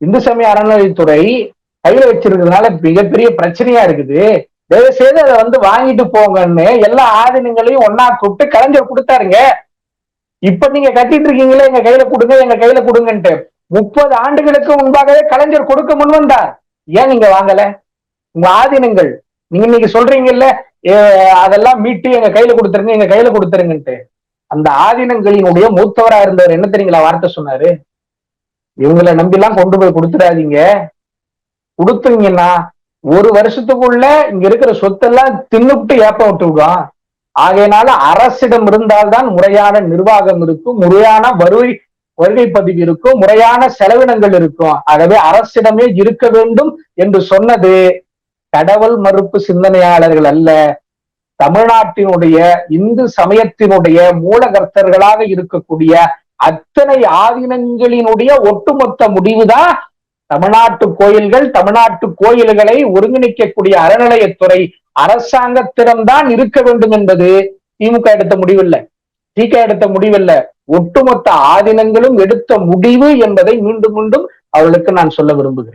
இந்து சமய அறநிலையத்துறை கையில வச்சிருக்கிறதுனால மிகப்பெரிய பிரச்சனையா இருக்குது. தயவு செய்து அதை வாங்கிட்டு போங்கன்னு எல்லா ஆதீனங்களையும் ஒன்னா கூப்பிட்டு கலைஞர் கொடுத்தாருங்க. இப்ப நீங்க கட்டிட்டு இருக்கீங்களே எங்க கையில கொடுங்க எங்க கையில கொடுங்கன்ட்டு 30 ஆண்டுகளுக்கு முன்பாகவே கலைஞர் கொடுக்க முன் வந்தார். ஏன் நீங்க வாங்கல? உங்க ஆதீனங்கள் நீங்க இன்னைக்கு சொல்றீங்கல்ல அதெல்லாம் மீட்டு எங்க கையில கொடுத்துருங்க எங்க கையில கொடுத்துருங்கன்ட்டு. அந்த ஆதீனங்களினுடைய மூத்தவரா இருந்தவர் என்ன தெரியுங்களா வார்த்தை சொன்னாரு? இவங்களை நம்பி எல்லாம் கொண்டு போய் கொடுத்துடாதீங்க, கொடுத்துருங்கன்னா 1 வருஷத்துக்குள்ள இங்க இருக்கிற சொத்தெல்லாம் தின்னுட்டு ஏப்ப விட்டு விடும். ஆகையினால அரசிடம் இருந்தால்தான் முறையான நிர்வாகம் இருக்கும், முறையான வருகை பதிவு இருக்கும், முறையான செலவினங்கள் இருக்கும். ஆகவே அரசிடமே இருக்க வேண்டும் என்று சொன்னது கடவுள் மறுப்பு சிந்தனையாளர்கள் அல்ல, தமிழ்நாட்டினுடைய இந்து சமயத்தினுடைய மூலகர்த்தர்களாக இருக்கக்கூடிய அத்தனை ஆதீனங்களினுடைய ஒட்டுமொத்த முடிவுதான் தமிழ்நாட்டு கோயில்கள், தமிழ்நாட்டு கோயில்களை ஒருங்கிணைக்கக்கூடிய அறநிலையத்துறை அரசாங்கத்திடம்தான் இருக்க வேண்டும் என்பது திமுக எடுத்த முடிவில்லை, திக எடுத்த முடிவில்லை, ஒட்டுமொத்த ஆதீனங்களும் எடுத்த முடிவு என்பதை மீண்டும் மீண்டும் அவர்களுக்கு நான் சொல்ல விரும்புகிறேன்.